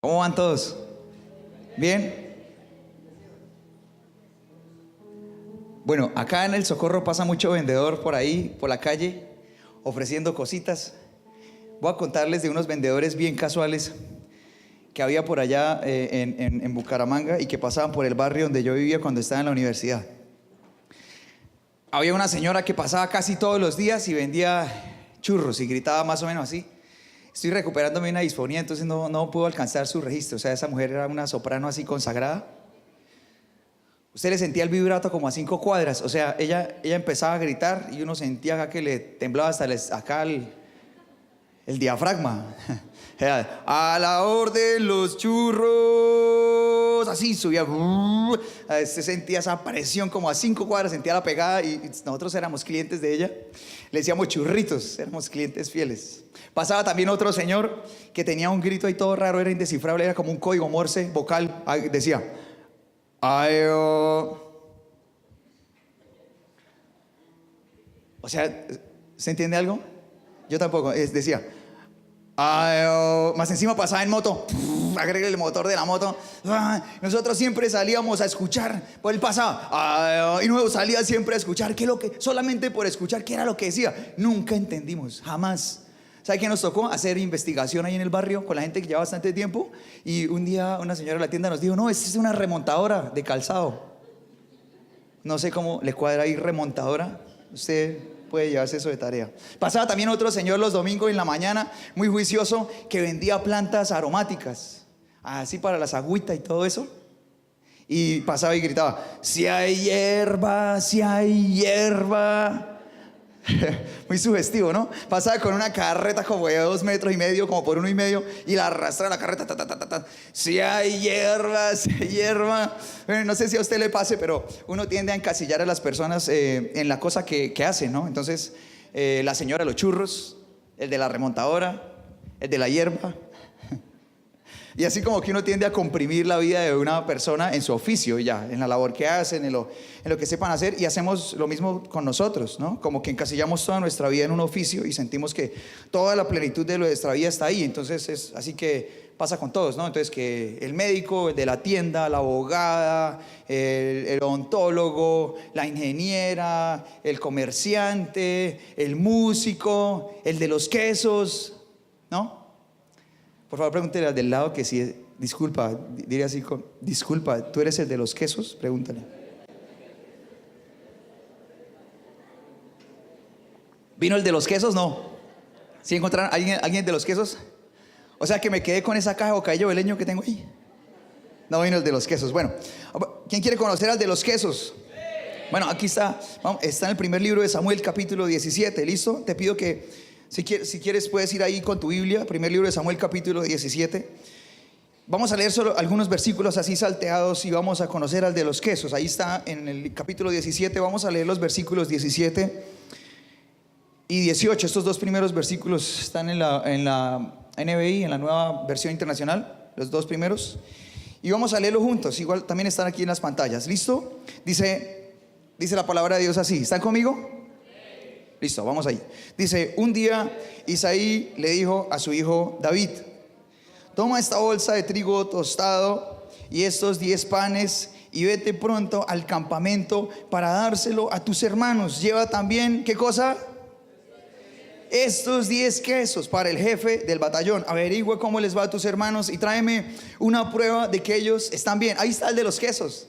¿Cómo van todos? ¿Bien? Bueno, acá en el Socorro pasa mucho vendedor por ahí, por la calle, ofreciendo cositas. Voy a contarles de unos vendedores bien casuales que había por allá en Bucaramanga y que pasaban por el barrio donde yo vivía cuando estaba en la universidad. Había una señora que pasaba casi todos los días y vendía churros y gritaba más o menos así. Estoy recuperándome una disfonía, entonces no puedo alcanzar su registro. O sea, esa mujer era una soprano así consagrada. Usted le sentía el vibrato como a 5 cuadras. O sea, ella empezaba a gritar y uno sentía acá que le temblaba hasta acá el diafragma. A la orden los churros. Así subía. Se sentía esa presión como a 5 cuadras, sentía la pegada y nosotros éramos clientes de ella. Le decíamos churritos, éramos clientes fieles. Pasaba también otro señor que tenía un grito ahí todo raro, era indescifrable, era como un código Morse vocal. Decía, o sea, ¿se entiende algo? Yo tampoco. Decía, más encima pasaba en moto, agregue el motor de la moto. Nosotros siempre salíamos a escuchar, por él pasaba y luego salía siempre a escuchar solamente por escuchar qué era lo que decía. Nunca entendimos, jamás. ¿Sabe qué nos tocó? Hacer investigación ahí en el barrio con la gente que lleva bastante tiempo. Y un día una señora de la tienda nos dijo, no, esta es una remontadora de calzado. No sé cómo le cuadra ahí remontadora. Usted puede llevarse eso de tarea. Pasaba también otro señor los domingos en la mañana, muy juicioso, que vendía plantas aromáticas, así para las agüitas y todo eso. Y pasaba y gritaba, si hay hierba, si hay hierba. Muy sugestivo, ¿no? Pasaba con una carreta como de 2,5 metros, como por 1,5, y la arrastraba la carreta, si hay hierba, si hay hierba. No sé si a usted le pase, pero uno tiende a encasillar a las personas en la cosa que hacen, ¿no? Entonces, la señora de los churros, el de la remontadora, el de la hierba. Y así como que uno tiende a comprimir la vida de una persona en su oficio, ya, en la labor que hacen, en lo que sepan hacer, y hacemos lo mismo con nosotros, ¿no? Como que encasillamos toda nuestra vida en un oficio y sentimos que toda la plenitud de nuestra vida está ahí. Entonces es así que pasa con todos, ¿no? Entonces que el médico, el de la tienda, la abogada, el odontólogo, la ingeniera, el comerciante, el músico, el de los quesos, ¿no? Por favor, pregúntele al del lado que si, disculpa, diría así, disculpa, ¿tú eres el de los quesos? Pregúntale. ¿Vino el de los quesos? No. ¿Sí encontraron alguien de los quesos? O sea que me quedé con esa caja de bocadillo veleño que tengo ahí. No vino el de los quesos. Bueno, ¿quién quiere conocer al de los quesos? Bueno, aquí está. Está en el primer libro de Samuel, capítulo 17. ¿Listo? Te pido que si quieres puedes ir ahí con tu Biblia, primer libro de Samuel capítulo 17. Vamos a leer solo algunos versículos así salteados y vamos a conocer al de los quesos. Ahí está en el capítulo 17, vamos a leer los versículos 17 y 18. Estos dos primeros versículos están en la NBI, en la Nueva Versión Internacional, los dos primeros. Y vamos a leerlos juntos, igual también están aquí en las pantallas. ¿Listo? Dice la palabra de Dios así. ¿Están conmigo? Listo, vamos ahí. Dice, un día Isaí le dijo a su hijo David, toma esta bolsa de trigo tostado y estos 10 panes y vete pronto al campamento para dárselo a tus hermanos. Lleva también, ¿qué cosa? Estos 10 quesos para el jefe del batallón. Averigüe cómo les va a tus hermanos y tráeme una prueba de que ellos están bien. Ahí está el de los quesos.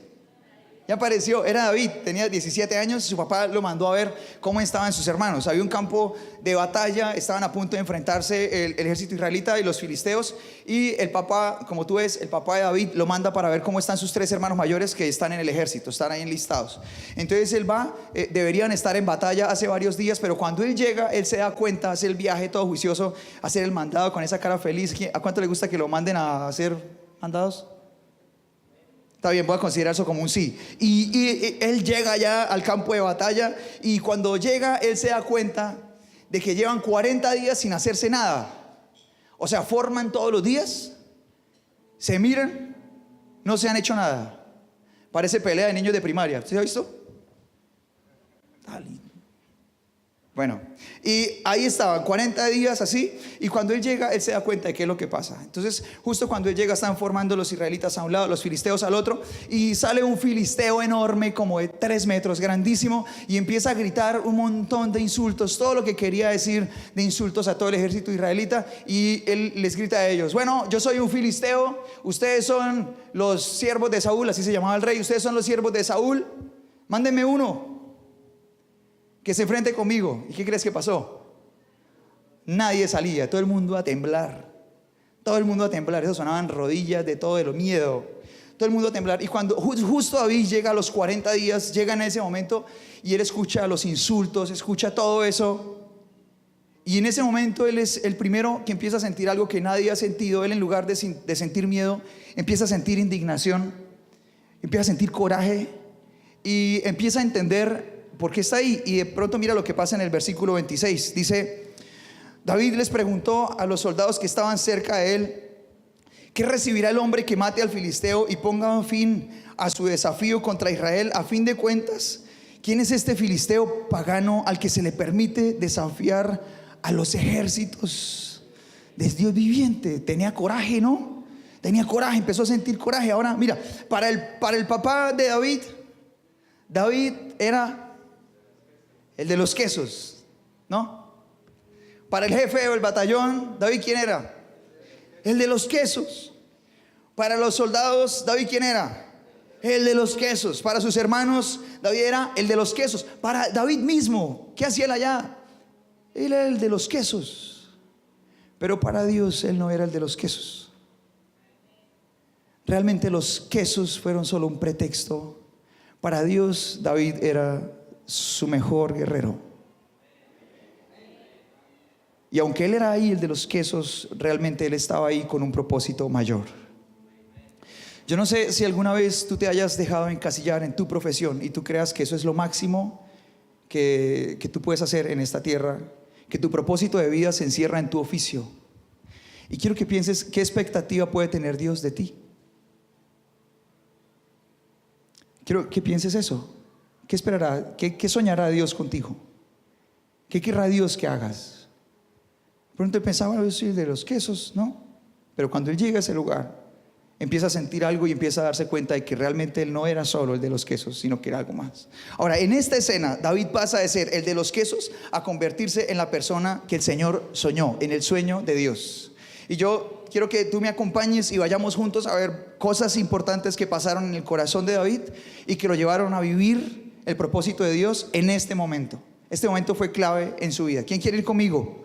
Ya apareció, era David, tenía 17 años y su papá lo mandó a ver cómo estaban sus hermanos. Había un campo de batalla, estaban a punto de enfrentarse el ejército israelita y los filisteos. Y el papá, como tú ves, el papá de David lo manda para ver cómo están sus 3 hermanos mayores que están en el ejército, están ahí enlistados. Entonces él va, deberían estar en batalla hace varios días, pero cuando él llega, él se da cuenta, hace el viaje todo juicioso, hacer el mandado con esa cara feliz. ¿A cuánto le gusta que lo manden a hacer mandados? Está bien, voy a considerar eso como un sí. Y él llega ya al campo de batalla y cuando llega él se da cuenta de que llevan 40 días sin hacerse nada. O sea, forman todos los días, se miran, no se han hecho nada. Parece pelea de niños de primaria. ¿Usted ha visto? Bueno, y ahí estaban 40 días así, y cuando él llega, él se da cuenta de qué es lo que pasa. Entonces, justo cuando él llega, están formando los israelitas a un lado, los filisteos al otro, y sale un filisteo enorme, como de 3 metros, grandísimo, y empieza a gritar un montón de insultos, todo lo que quería decir de insultos a todo el ejército israelita, y él les grita a ellos: bueno, yo soy un filisteo, ustedes son los siervos de Saúl, así se llamaba el rey, ustedes son los siervos de Saúl, mándenme uno que se enfrente conmigo. ¿Y qué crees que pasó? Nadie salía, todo el mundo a temblar. Todo el mundo a temblar, eso sonaban rodillas de todo el miedo. Todo el mundo a temblar. Y cuando justo David llega a los 40 días, llega en ese momento y él escucha los insultos, escucha todo eso. Y en ese momento él es el primero que empieza a sentir algo que nadie ha sentido. Él, en lugar de sentir miedo, empieza a sentir indignación, empieza a sentir coraje y empieza a entender por qué está ahí. Y de pronto mira lo que pasa en el versículo 26. Dice: David les preguntó a los soldados que estaban cerca de él: ¿qué recibirá el hombre que mate al filisteo y ponga un fin a su desafío contra Israel? A fin de cuentas, ¿quién es este filisteo pagano al que se le permite desafiar a los ejércitos de Dios viviente? Tenía coraje, ¿no? Tenía coraje, empezó a sentir coraje. Ahora mira, para el papá de David, David era el de los quesos, ¿no? Para el jefe del batallón, David, ¿quién era? El de los quesos. Para los soldados, David, ¿quién era? El de los quesos. Para sus hermanos, David era el de los quesos. Para David mismo, ¿qué hacía él allá? Él era el de los quesos. Pero para Dios, él no era el de los quesos. Realmente los quesos fueron solo un pretexto. Para Dios, David era su mejor guerrero. Y aunque él era ahí el de los quesos, realmente él estaba ahí con un propósito mayor. Yo no sé si alguna vez tú te hayas dejado encasillar en tu profesión y tú creas que eso es lo máximo que tú puedes hacer en esta tierra, que tu propósito de vida se encierra en tu oficio. Y quiero que pienses qué expectativa puede tener Dios de ti. Quiero que pienses eso. ¿Qué esperará? ¿Qué soñará Dios contigo? ¿Qué querrá Dios que hagas? Pronto pensaba: yo soy de los quesos, ¿no? Pero cuando él llega a ese lugar, empieza a sentir algo y empieza a darse cuenta de que realmente él no era solo el de los quesos, sino que era algo más. Ahora, en esta escena, David pasa de ser el de los quesos a convertirse en la persona que el Señor soñó, en el sueño de Dios. Y yo quiero que tú me acompañes y vayamos juntos a ver cosas importantes que pasaron en el corazón de David y que lo llevaron a vivir el propósito de Dios en este momento. Este momento fue clave en su vida. ¿Quién quiere ir conmigo?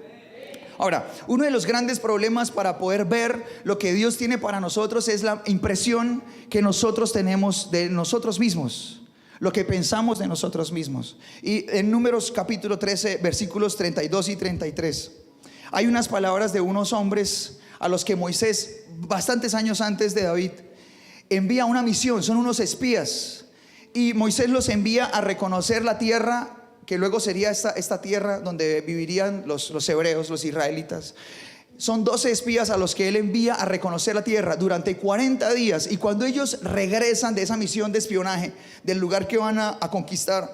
Ahora, uno de los grandes problemas para poder ver lo que Dios tiene para nosotros es la impresión que nosotros tenemos de nosotros mismos, lo que pensamos de nosotros mismos. Y en Números capítulo 13, versículos 32 y 33, hay unas palabras de unos hombres a los que Moisés, bastantes años antes de David, envía una misión. Son unos espías, y Moisés los envía a reconocer la tierra que luego sería esta tierra donde vivirían los hebreos, los israelitas. Son 12 espías a los que él envía a reconocer la tierra durante 40 días. Y cuando ellos regresan de esa misión de espionaje, del lugar que van a conquistar,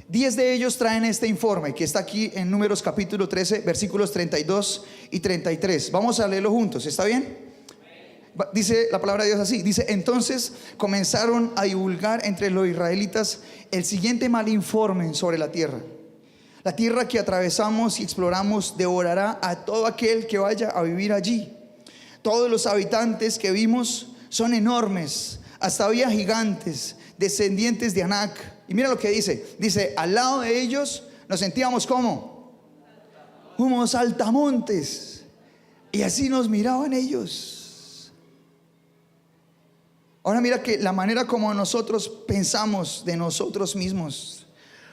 10 de ellos traen este informe que está aquí en Números capítulo 13, versículos 32 y 33. Vamos a leerlo juntos, ¿está bien? Dice la palabra de Dios así. Dice: entonces comenzaron a divulgar entre los israelitas el siguiente mal informe sobre la tierra: la tierra que atravesamos y exploramos devorará a todo aquel que vaya a vivir allí. Todos los habitantes que vimos son enormes, hasta había gigantes, descendientes de Anac. Y mira lo que dice: al lado de ellos nos sentíamos como unos saltamontes, y así nos miraban ellos. Ahora mira que la manera como nosotros pensamos de nosotros mismos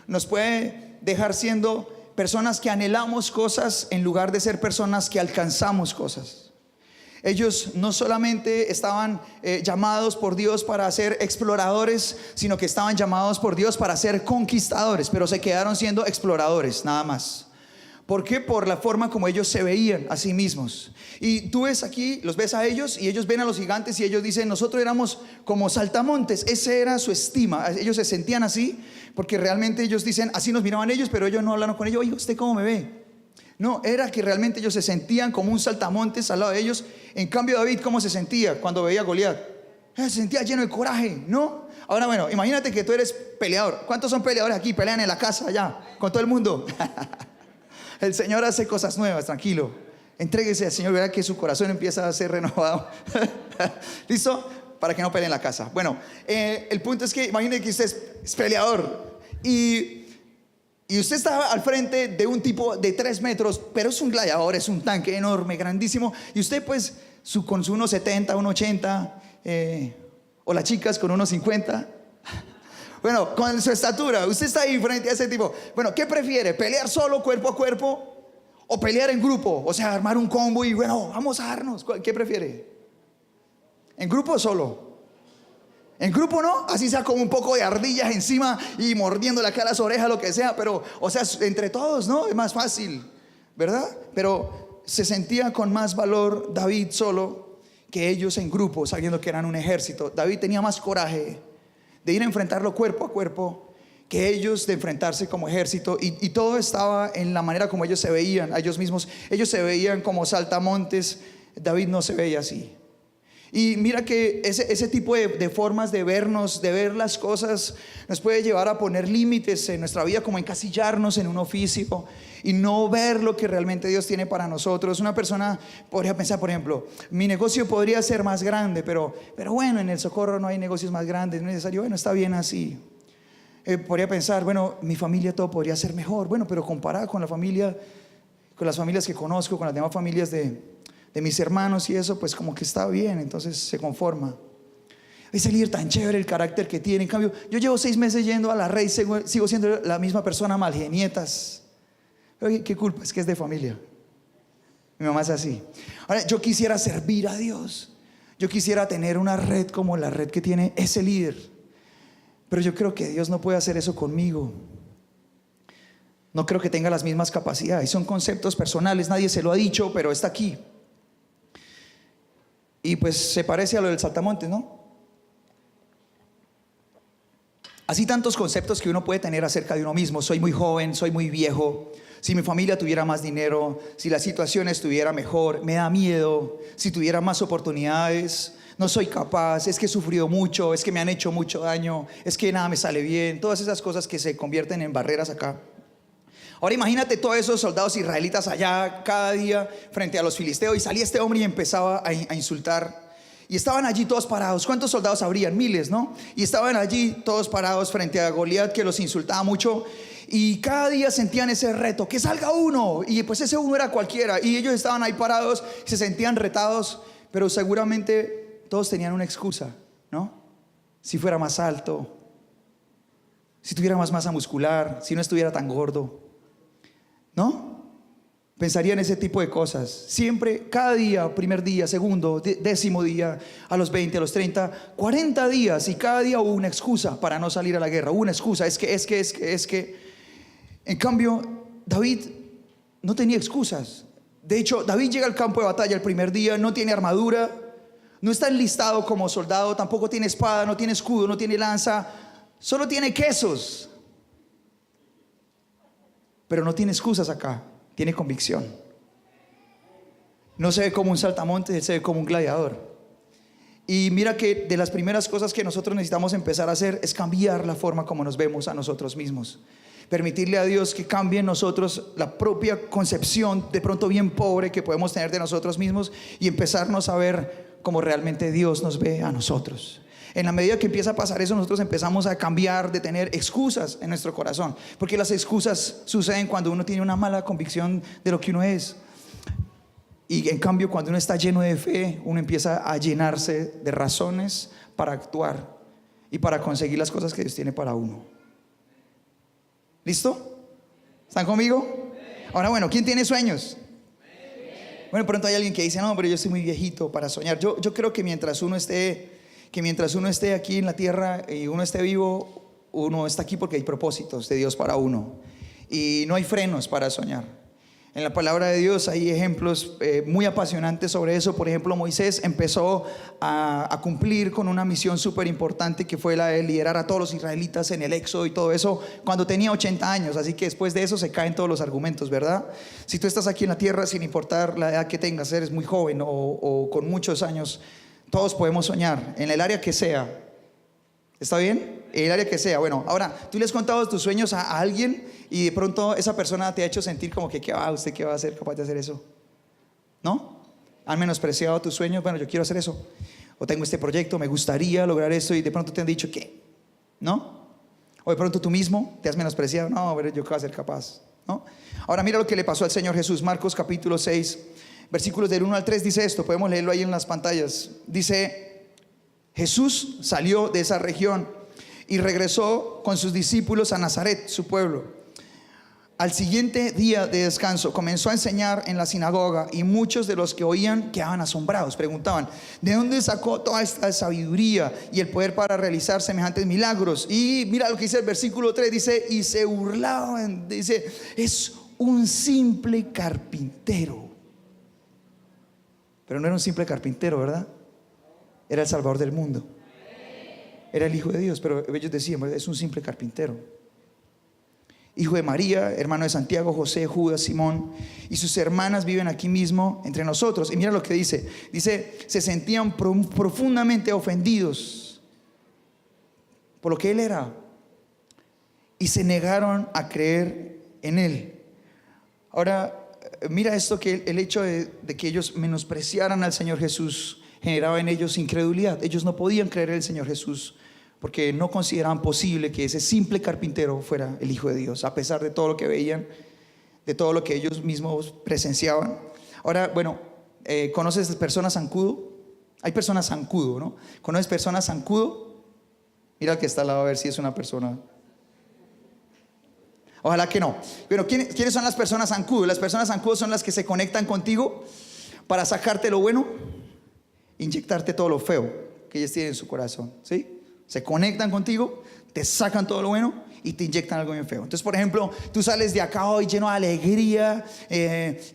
nos puede dejar siendo personas que anhelamos cosas en lugar de ser personas que alcanzamos cosas. Ellos no solamente estaban llamados por Dios para ser exploradores, sino que estaban llamados por Dios para ser conquistadores, pero se quedaron siendo exploradores nada más. ¿Por qué? Por la forma como ellos se veían a sí mismos. Y tú ves aquí, los ves a ellos y ellos ven a los gigantes y ellos dicen, nosotros éramos como saltamontes. Esa era su estima. Ellos se sentían así porque realmente ellos dicen, así nos miraban ellos, pero ellos no hablaron con ellos. Oye, ¿usted cómo me ve? No, era que realmente ellos se sentían como un saltamontes al lado de ellos. En cambio, David, ¿cómo se sentía cuando veía a Goliat? Se sentía lleno de coraje, ¿no? Ahora, bueno, imagínate que tú eres peleador. ¿Cuántos son peleadores aquí? Pelean en la casa allá, con todo el mundo. El Señor hace cosas nuevas, tranquilo. Entréguese al Señor, verá que su corazón empieza a ser renovado. ¿Listo? Para que no peleen en la casa. Bueno, el punto es que imagínate que usted es peleador y usted está al frente de un tipo de 3 metros, pero es un gladiador, es un tanque enorme, grandísimo. Y usted pues con su 1,70, 1,80, o las chicas con 1,50. Bueno, con su estatura, usted está ahí frente a ese tipo. Bueno, ¿qué prefiere? ¿Pelear solo, cuerpo a cuerpo? ¿O pelear en grupo? O sea, armar un combo y bueno, vamos a darnos. ¿Qué prefiere? ¿En grupo o solo? En grupo, ¿no? Así sea como un poco de ardillas encima y mordiéndole acá las orejas, lo que sea. Pero, o sea, entre todos, ¿no? Es más fácil, ¿verdad? Pero se sentía con más valor David solo que ellos en grupo, sabiendo que eran un ejército. David tenía más coraje de ir a enfrentarlo cuerpo a cuerpo que ellos de enfrentarse como ejército. Y todo estaba en la manera como ellos se veían a ellos mismos. Ellos se veían como saltamontes. David no se veía así. Y mira que ese tipo de formas de vernos, de ver las cosas, nos puede llevar a poner límites en nuestra vida, como encasillarnos en un oficio y no ver lo que realmente Dios tiene para nosotros. Una persona podría pensar, por ejemplo, mi negocio podría ser más grande, pero bueno, en el Socorro no hay negocios más grandes, no es necesario. Bueno, está bien así. Podría pensar, bueno, mi familia todo podría ser mejor. Bueno, pero comparado con la familia, con las familias que conozco, con las demás familias de mis hermanos y eso, pues como que está bien, entonces se conforma. Ese líder tan chévere, el carácter que tiene. En cambio, yo llevo 6 meses yendo a la Rey, sigo siendo la misma persona, malgenietas. Oye, ¿qué culpa? Es que es de familia. Mi mamá es así. Ahora, yo quisiera servir a Dios. Yo quisiera tener una red como la red que tiene ese líder. Pero yo creo que Dios no puede hacer eso conmigo. No creo que tenga las mismas capacidades. Son conceptos personales, nadie se lo ha dicho, pero está aquí. Y pues se parece a lo del saltamontes, ¿no? Así tantos conceptos que uno puede tener acerca de uno mismo. Soy muy joven, soy muy viejo. Si mi familia tuviera más dinero, si la situación estuviera mejor, me da miedo. Si tuviera más oportunidades, no soy capaz. Es que he sufrido mucho, es que me han hecho mucho daño, es que nada me sale bien. Todas esas cosas que se convierten en barreras acá. Ahora imagínate todos esos soldados israelitas allá cada día frente a los filisteos, y salía este hombre y empezaba a insultar. Y estaban allí todos parados. ¿Cuántos soldados habrían? Miles, ¿no? Y estaban allí todos parados frente a Goliat, que los insultaba mucho. Y cada día sentían ese reto, que salga uno. Y pues ese uno era cualquiera. Y ellos estaban ahí parados, se sentían retados. Pero seguramente todos tenían una excusa, ¿no? Si fuera más alto, si tuviera más masa muscular, si no estuviera tan gordo, ¿no? Pensaría en ese tipo de cosas. Siempre, cada día, primer día, segundo, 10º día, a los 20, a los 30, 40 días, y cada día hubo una excusa para no salir a la guerra. Hubo una excusa, es que. En cambio, David no tenía excusas. De hecho, David llega al campo de batalla el primer día, no tiene armadura, no está enlistado como soldado, tampoco tiene espada, no tiene escudo, no tiene lanza, solo tiene quesos. Pero no tiene excusas acá, tiene convicción. No se ve como un saltamontes, él se ve como un gladiador. Y mira que de las primeras cosas que nosotros necesitamos empezar a hacer es cambiar la forma como nos vemos a nosotros mismos. Permitirle a Dios que cambie en nosotros la propia concepción, de pronto bien pobre, que podemos tener de nosotros mismos, y empezarnos a ver como realmente Dios nos ve a nosotros. En la medida que empieza a pasar eso, nosotros empezamos a cambiar de tener excusas en nuestro corazón, porque las excusas suceden cuando uno tiene una mala convicción de lo que uno es. Y en cambio, cuando uno está lleno de fe, uno empieza a llenarse de razones para actuar y para conseguir las cosas que Dios tiene para uno. ¿Listo? ¿Están conmigo? Ahora, bueno, ¿quién tiene sueños? Bueno, pronto hay alguien que dice, no, pero yo estoy muy viejito para soñar. Yo creo que mientras uno esté aquí en la tierra y uno esté vivo, uno está aquí porque hay propósitos de Dios para uno. Y no hay frenos para soñar. En la palabra de Dios hay ejemplos muy apasionantes sobre eso. Por ejemplo, Moisés empezó a cumplir con una misión súper importante, que fue la de liderar a todos los israelitas en el éxodo y todo eso cuando tenía 80 años. Así que después de eso se caen todos los argumentos, ¿verdad? Si tú estás aquí en la tierra, sin importar la edad que tengas, eres muy joven o con muchos años, todos podemos soñar en el área que sea. ¿Está bien? El área que sea. Bueno, ahora, tú le has contado tus sueños a alguien y de pronto esa persona te ha hecho sentir como que, ¿usted qué va a ser capaz de hacer eso? ¿No? ¿Han menospreciado tus sueños? Bueno, yo quiero hacer eso. O tengo este proyecto, me gustaría lograr eso, y de pronto te han dicho, ¿qué? ¿No? O de pronto tú mismo te has menospreciado. No, pero yo qué voy a ser capaz, ¿no? Ahora mira lo que le pasó al Señor Jesús. Marcos capítulo 6, versículos del 1 al 3 dice esto. Podemos leerlo ahí en las pantallas. Dice: Jesús salió de esa región y regresó con sus discípulos a Nazaret, su pueblo. Al siguiente día de descanso comenzó a enseñar en la sinagoga, y muchos de los que oían quedaban asombrados. Preguntaban: ¿de dónde sacó toda esta sabiduría y el poder para realizar semejantes milagros? Y mira lo que dice el versículo 3, dice: y se burlaban. Dice: es un simple carpintero. Pero no era un simple carpintero, ¿verdad? Era el Salvador del mundo. Era el Hijo de Dios. Pero ellos decían: es un simple carpintero. Hijo de María, hermano de Santiago, José, Judas, Simón, y sus hermanas viven aquí mismo entre nosotros. Y mira lo que dice. Dice: se sentían profundamente ofendidos por lo que él era, y se negaron a creer en él. Ahora, mira esto, que el hecho de que ellos menospreciaran al Señor Jesús generaba en ellos incredulidad. Ellos no podían creer en el Señor Jesús porque no consideraban posible que ese simple carpintero fuera el Hijo de Dios, a pesar de todo lo que veían, de todo lo que ellos mismos presenciaban. Ahora, bueno, ¿conoces personas zancudo? Hay personas zancudo, ¿no? ¿Conoces personas zancudo? Mira el que está al lado, a ver si es una persona. Ojalá que no. Pero ¿quiénes son las personas zancudo? Las personas zancudo son las que se conectan contigo para sacarte lo bueno, inyectarte todo lo feo que ellos tienen en su corazón, ¿sí? Se conectan contigo, te sacan todo lo bueno y te inyectan algo bien feo. Entonces, por ejemplo, tú sales de acá hoy lleno de alegría,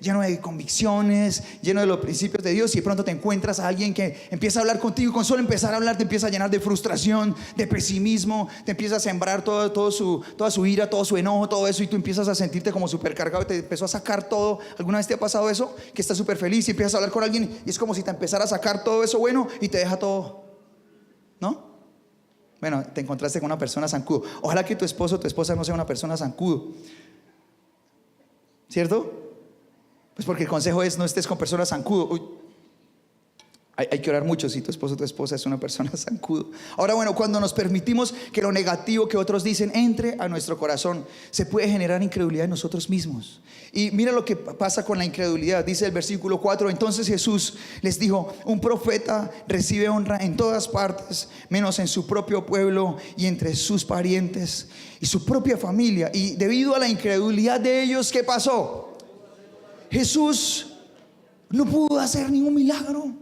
lleno de convicciones, lleno de los principios de Dios, y de pronto te encuentras a alguien que empieza a hablar contigo, y con solo empezar a hablar te empieza a llenar de frustración, de pesimismo, te empieza a sembrar toda su ira, todo su enojo, todo eso, y tú empiezas a sentirte como supercargado y te empezó a sacar todo. ¿Alguna vez te ha pasado eso? Que estás súper feliz y empiezas a hablar con alguien y es como si te empezara a sacar todo eso bueno y te deja todo, ¿no? Bueno, te encontraste con una persona zancudo. Ojalá que tu esposo o tu esposa no sea una persona zancudo, ¿cierto? Pues porque el consejo es: no estés con personas zancudo. Uy, hay que orar mucho si tu esposo o tu esposa es una persona zancudo. Ahora, bueno, cuando nos permitimos que lo negativo que otros dicen entre a nuestro corazón, se puede generar incredulidad en nosotros mismos. Y mira lo que pasa con la incredulidad. Dice el versículo 4: entonces Jesús les dijo: un profeta recibe honra en todas partes, menos en su propio pueblo y entre sus parientes y su propia familia. Y debido a la incredulidad de ellos, ¿qué pasó? Jesús no pudo hacer ningún milagro.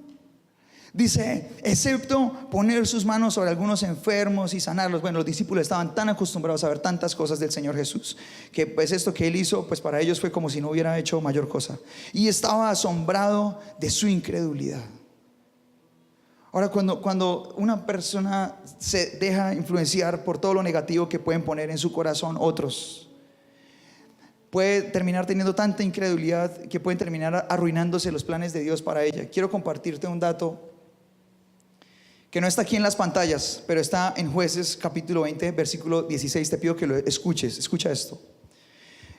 Dice: excepto poner sus manos sobre algunos enfermos y sanarlos. Bueno, los discípulos estaban tan acostumbrados a ver tantas cosas del Señor Jesús, que pues esto que él hizo, pues para ellos fue como si no hubiera hecho mayor cosa. Y estaba asombrado de su incredulidad. Ahora, cuando una persona se deja influenciar por todo lo negativo que pueden poner en su corazón otros, puede terminar teniendo tanta incredulidad que pueden terminar arruinándose los planes de Dios para ella. Quiero compartirte un dato que no está aquí en las pantallas, pero está en Jueces capítulo 20, versículo 16. Te pido que lo escuches. Escucha esto.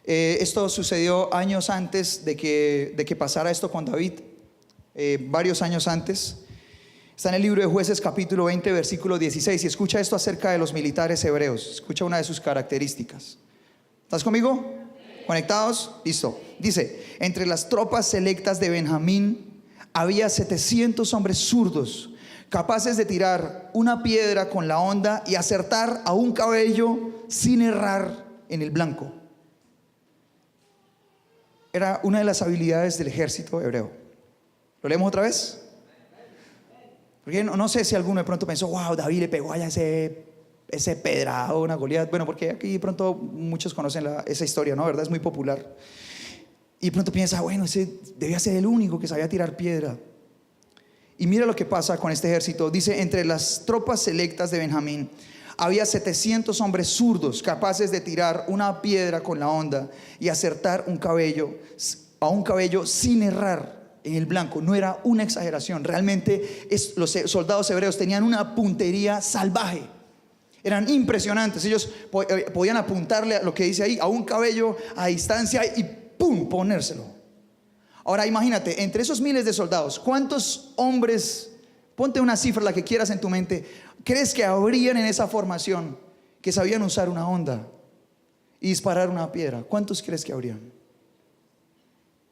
Esto sucedió años antes de que pasara esto con David, varios años antes. Está en el libro de Jueces capítulo 20, versículo 16. Y escucha esto acerca de los militares hebreos. Escucha una de sus características. ¿Estás conmigo? ¿Conectados? Listo. Dice: entre las tropas selectas de Benjamín había 700 hombres zurdos, capaces de tirar una piedra con la honda y acertar a un cabello sin errar en el blanco. Era una de las habilidades del ejército hebreo. ¿Lo leemos otra vez? Porque no sé si alguno de pronto pensó: wow, David le pegó allá ese pedrado, una Goliat. Bueno, porque aquí de pronto muchos conocen esa historia, ¿no? ¿Verdad? Es muy popular. Y de pronto piensa, bueno, ese debía ser el único que sabía tirar piedra. Y mira lo que pasa con este ejército. Dice, entre las tropas selectas de Benjamín había 700 hombres zurdos capaces de tirar una piedra con la honda y acertar a un cabello sin errar en el blanco. No era una exageración. Realmente los soldados hebreos tenían una puntería salvaje. Eran impresionantes. Ellos podían apuntarle a lo que dice ahí, a un cabello a distancia y ¡pum!, ponérselo. Ahora imagínate, entre esos miles de soldados, ¿cuántos hombres, ponte una cifra, la que quieras en tu mente, crees que habrían en esa formación que sabían usar una honda y disparar una piedra? ¿Cuántos crees que habrían?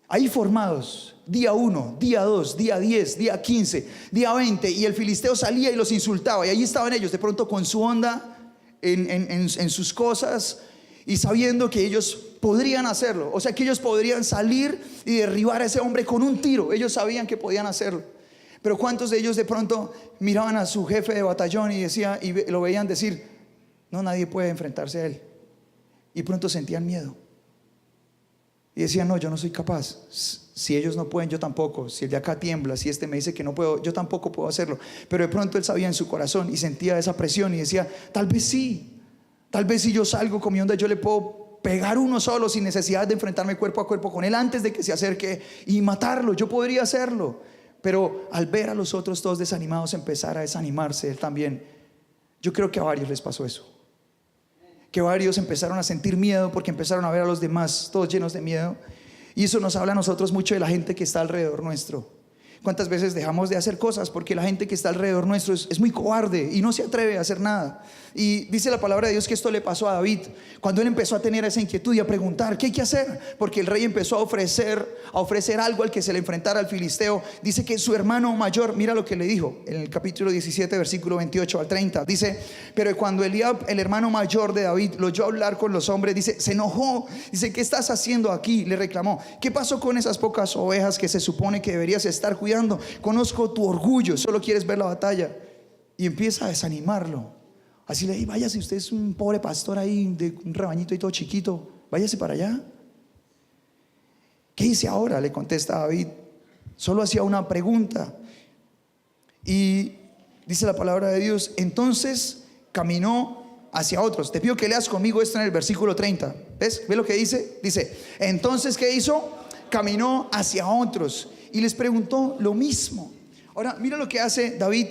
Ahí formados, día 1, día 2, día 10, día 15, día 20, y el filisteo salía y los insultaba, y allí estaban ellos de pronto con su honda en sus cosas, y sabiendo que ellos podrían hacerlo. O sea, que ellos podrían salir y derribar a ese hombre con un tiro. Ellos sabían que podían hacerlo. Pero ¿cuántos de ellos de pronto miraban a su jefe de batallón y lo veían decir, no, nadie puede enfrentarse a él? Y pronto sentían miedo y decían, no, yo no soy capaz. Si ellos no pueden, yo tampoco. Si el de acá tiembla, si este me dice que no puedo, yo tampoco puedo hacerlo. Pero de pronto él sabía en su corazón y sentía esa presión y decía, tal vez sí. Tal vez si yo salgo con mi onda, yo le puedo pegar uno solo sin necesidad de enfrentarme cuerpo a cuerpo con él antes de que se acerque y matarlo. Yo podría hacerlo. Pero al ver a los otros todos desanimados, empezar a desanimarse él también. Yo creo que a varios les pasó eso. Que varios empezaron a sentir miedo porque empezaron a ver a los demás todos llenos de miedo. Y eso nos habla a nosotros mucho de la gente que está alrededor nuestro. ¿Cuántas veces dejamos de hacer cosas porque la gente que está alrededor nuestro es muy cobarde y no se atreve a hacer nada? Y dice la palabra de Dios que esto le pasó a David cuando él empezó a tener esa inquietud y a preguntar ¿qué hay que hacer? Porque el rey empezó a ofrecer algo al que se le enfrentara al filisteo. Dice que su hermano mayor, mira lo que le dijo en el capítulo 17 versículo 28 al 30. Dice, pero cuando Eliab, el hermano mayor de David, lo oyó hablar con los hombres, dice, se enojó. Dice, ¿qué estás haciendo aquí? Le reclamó, ¿qué pasó con esas pocas ovejas que se supone que deberías estar cuidando? Conozco tu orgullo, solo quieres ver la batalla. Y empieza a desanimarlo. Así le dije, váyase, usted es un pobre pastor ahí de un rebañito y todo chiquito, váyase para allá. ¿Qué hice ahora?, le contesta David. Solo hacía una pregunta. Y dice la palabra de Dios, entonces caminó hacia otros. Te pido que leas conmigo esto en el versículo 30. ¿Ves? ¿Ves lo que dice? Dice, entonces ¿qué hizo? Caminó hacia otros y les preguntó lo mismo. Ahora mira lo que hace David.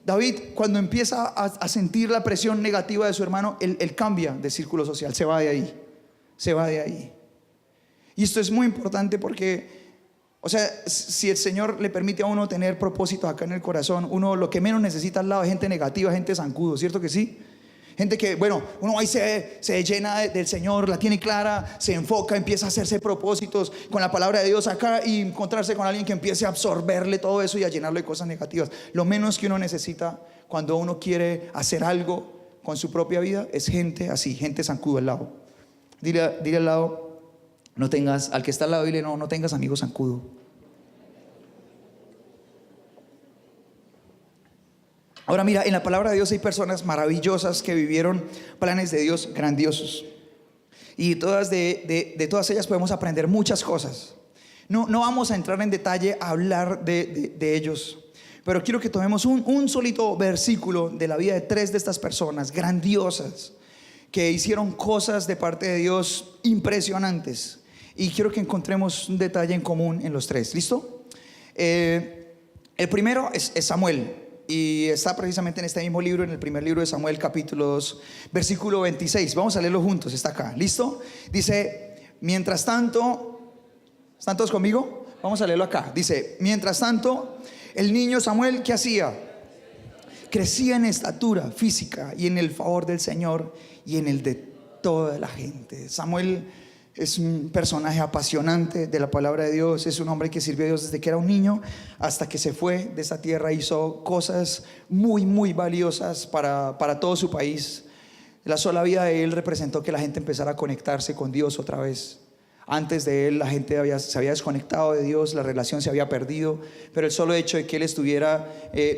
David, cuando empieza a sentir la presión negativa de su hermano, él cambia de círculo social, se va de ahí. Se va de ahí. Y esto es muy importante porque, o sea, si el Señor le permite a uno tener propósitos acá en el corazón, uno lo que menos necesita al lado es gente negativa, gente zancudo, ¿cierto que sí? Gente que, bueno, uno ahí se llena del Señor, la tiene clara, se enfoca, empieza a hacerse propósitos con la palabra de Dios acá y encontrarse con alguien que empiece a absorberle todo eso y a llenarlo de cosas negativas. Lo menos que uno necesita cuando uno quiere hacer algo con su propia vida es gente así, gente zancudo al lado. Dile al lado, no tengas, al que está al lado, dile, no tengas amigos zancudo. Ahora mira, en la palabra de Dios hay personas maravillosas que vivieron planes de Dios grandiosos. Y de todas ellas podemos aprender muchas cosas. No vamos a entrar en detalle a hablar de ellos. Pero quiero que tomemos un solito versículo de la vida de tres de estas personas grandiosas que hicieron cosas de parte de Dios impresionantes. Y quiero que encontremos un detalle en común en los tres. ¿Listo? El primero es Samuel. Y está precisamente en este mismo libro, en el primer libro de Samuel, capítulo 2, versículo 26. Vamos a leerlo juntos, está acá, ¿listo? Dice, mientras tanto, ¿están todos conmigo? Vamos a leerlo acá. Dice, mientras tanto, el niño Samuel, ¿qué hacía? Crecía en estatura física y en el favor del Señor y en el de toda la gente. Samuel es un personaje apasionante de la palabra de Dios. Es un hombre que sirvió a Dios desde que era un niño hasta que se fue de esta tierra. Hizo cosas muy, muy valiosas para todo su país. La sola vida de él representó que la gente empezara a conectarse con Dios otra vez, Antes de él la gente se había desconectado de Dios, la relación se había perdido, pero el solo hecho de que él estuviera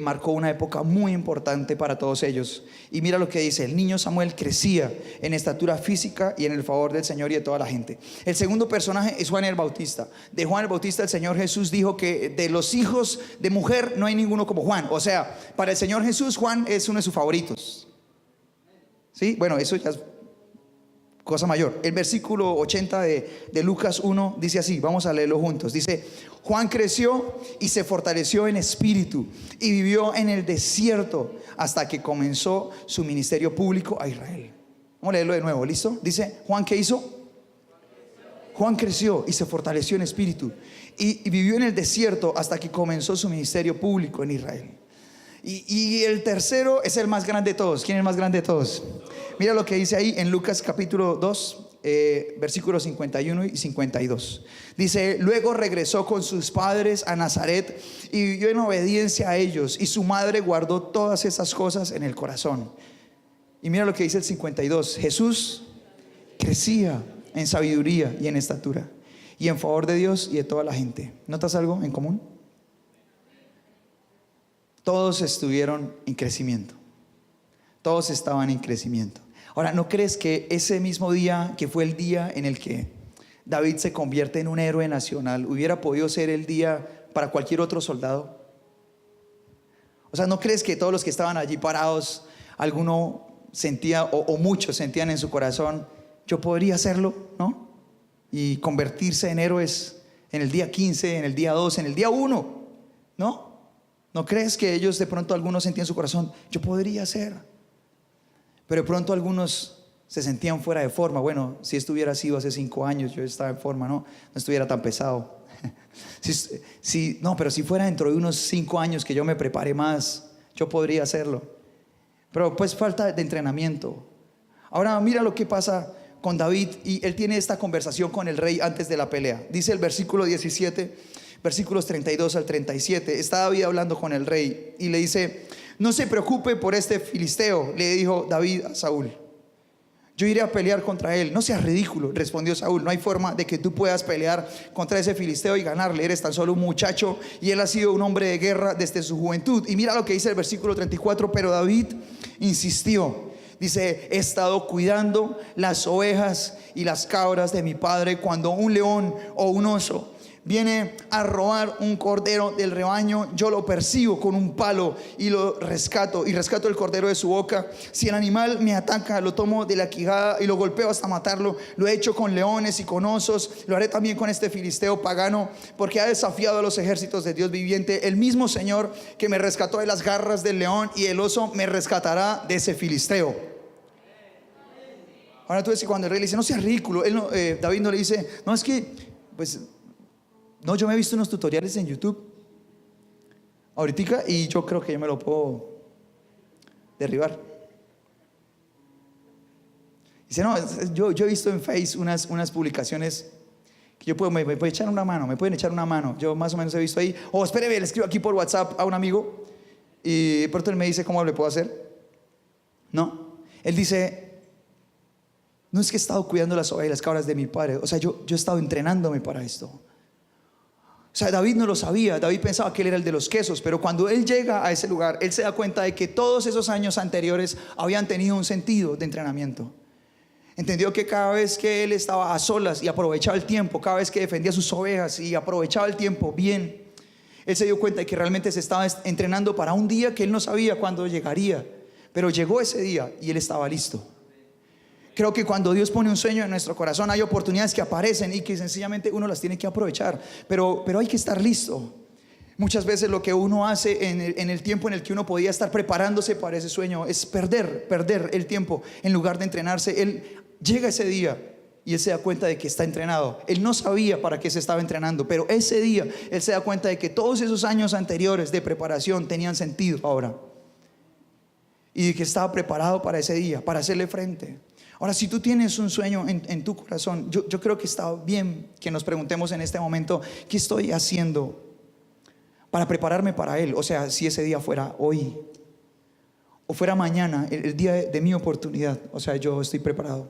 marcó una época muy importante para todos ellos. Y mira lo que dice: el niño Samuel crecía en estatura física y en el favor del Señor y de toda la gente. El segundo personaje es Juan el Bautista. De Juan el Bautista el Señor Jesús dijo que de los hijos de mujer no hay ninguno como Juan. O sea, para el Señor Jesús Juan es uno de sus favoritos. ¿Sí? Bueno, eso ya es cosa mayor. El versículo 80 de Lucas 1 dice así, vamos a leerlo juntos. Dice: Juan creció y se fortaleció en espíritu y vivió en el desierto hasta que comenzó su ministerio público a Israel. Vamos a leerlo de nuevo, ¿listo? Dice: Juan, ¿qué hizo? Juan creció y se fortaleció en espíritu y vivió en el desierto hasta que comenzó su ministerio público en Israel. Y el tercero es el más grande de todos. ¿Quién es el más grande de todos? Mira lo que dice ahí en Lucas capítulo 2, versículos 51 y 52. Dice: luego regresó con sus padres a Nazaret y vivió en obediencia a ellos, y su madre guardó todas esas cosas en el corazón. Y mira lo que dice el 52. Jesús crecía en sabiduría y en estatura y en favor de Dios y de toda la gente. ¿Notas algo en común? Todos estuvieron en crecimiento. Todos estaban en crecimiento. Ahora, ¿no crees que ese mismo día, que fue el día en el que David se convierte en un héroe nacional, hubiera podido ser el día para cualquier otro soldado? O sea, ¿no crees que todos los que estaban allí parados, alguno sentía o muchos sentían en su corazón: yo podría hacerlo, ¿no? Y convertirse en héroes en el día 15, en el día 2, en el día 1, ¿no? ¿No crees que ellos de pronto, algunos sentían en su corazón: yo podría hacer? Pero de pronto algunos se sentían fuera de forma. Bueno, si esto hubiera sido hace 5 años, yo estaba en forma, no estuviera tan pesado. Pero si fuera dentro de unos 5 años que yo me prepare más, yo podría hacerlo. Pero pues falta de entrenamiento. Ahora mira lo que pasa con David, y él tiene esta conversación con el rey antes de la pelea. Dice el versículo 17, versículos 32 al 37. Está David hablando con el rey y le dice: no se preocupe por este filisteo, le dijo David a Saúl. Yo iré a pelear contra él. No seas ridículo, respondió Saúl. No hay forma de que tú puedas pelear contra ese filisteo y ganarle. Eres tan solo un muchacho y él ha sido un hombre de guerra desde su juventud. Y mira lo que dice el versículo 34. Pero David insistió. Dice: he estado cuidando las ovejas y las cabras de mi padre. Cuando un león o un oso viene a robar un cordero del rebaño, yo lo persigo con un palo y lo rescato, y rescato el cordero de su boca. Si el animal me ataca, lo tomo de la quijada y lo golpeo hasta matarlo. Lo he hecho con leones y con osos. Lo haré también con este filisteo pagano, porque ha desafiado a los ejércitos de Dios viviente. El mismo Señor que me rescató de las garras del león y el oso me rescatará de ese filisteo. Ahora tú ves que cuando el rey le dice: no seas ridículo, David no le dice: no, es que pues no, yo me he visto unos tutoriales en YouTube ahorita y yo creo que yo me lo puedo derribar. Dice: no, yo he visto en Facebook unas publicaciones que me pueden echar una mano, me pueden echar una mano. Yo más o menos he visto ahí. Espéreme, le escribo aquí por WhatsApp a un amigo y de pronto él me dice cómo le puedo hacer. No, él dice: no es que he estado cuidando las ovejas y las cabras de mi padre. O sea, yo he estado entrenándome para esto. O sea, David no lo sabía. David pensaba que él era el de los quesos, pero cuando él llega a ese lugar, él se da cuenta de que todos esos años anteriores habían tenido un sentido de entrenamiento. Entendió que cada vez que él estaba a solas y aprovechaba el tiempo, cada vez que defendía sus ovejas y aprovechaba el tiempo bien, él se dio cuenta de que realmente se estaba entrenando para un día que él no sabía cuándo llegaría, pero llegó ese día y él estaba listo. Creo que cuando Dios pone un sueño en nuestro corazón, hay oportunidades que aparecen y que sencillamente uno las tiene que aprovechar, pero hay que estar listo. Muchas veces lo que uno hace en el tiempo en el que uno podía estar preparándose para ese sueño es perder el tiempo en lugar de entrenarse. Él llega ese día y él se da cuenta de que está entrenado. Él no sabía para qué se estaba entrenando, pero ese día él se da cuenta de que todos esos años anteriores de preparación tenían sentido ahora, y de que estaba preparado para ese día, para hacerle frente. Ahora, si tú tienes un sueño en tu corazón, yo creo que está bien que nos preguntemos en este momento: ¿qué estoy haciendo para prepararme para él? O sea, si ese día fuera hoy o fuera mañana, el día de mi oportunidad, o sea, yo estoy preparado.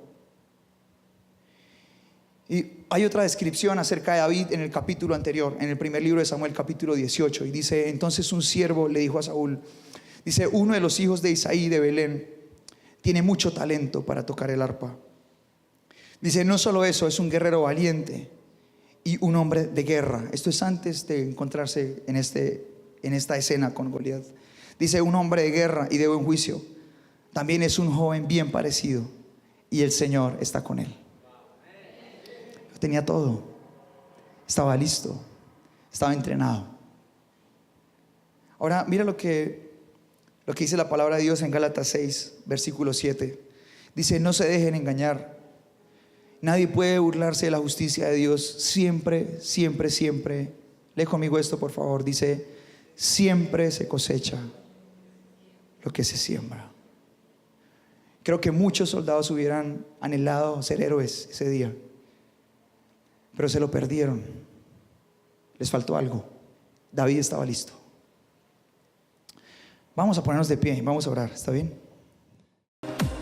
Y hay otra descripción acerca de David en el capítulo anterior, en el primer libro de Samuel, capítulo 18, y dice: entonces un siervo le dijo a Saúl, dice, uno de los hijos de Isaí de Belén tiene mucho talento para tocar el arpa. Dice, no solo eso, es un guerrero valiente y un hombre de guerra. Esto es antes de encontrarse en esta escena con Goliat. Dice, un hombre de guerra y de buen juicio. También es un joven bien parecido y el Señor está con él. Tenía todo, estaba listo, estaba entrenado. Ahora mira lo que dice la palabra de Dios en Gálatas 6, versículo 7. Dice, no se dejen engañar. Nadie puede burlarse de la justicia de Dios. Siempre, siempre, siempre. Lee conmigo esto, por favor. Dice, siempre se cosecha lo que se siembra. Creo que muchos soldados hubieran anhelado ser héroes ese día, pero se lo perdieron. Les faltó algo. David estaba listo. Vamos a ponernos de pie y vamos a orar, ¿está bien?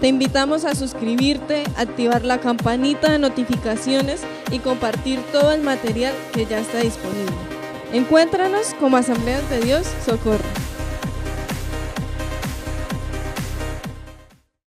Te invitamos a suscribirte, activar la campanita de notificaciones y compartir todo el material que ya está disponible. Encuéntranos como Asambleas de Dios Socorro.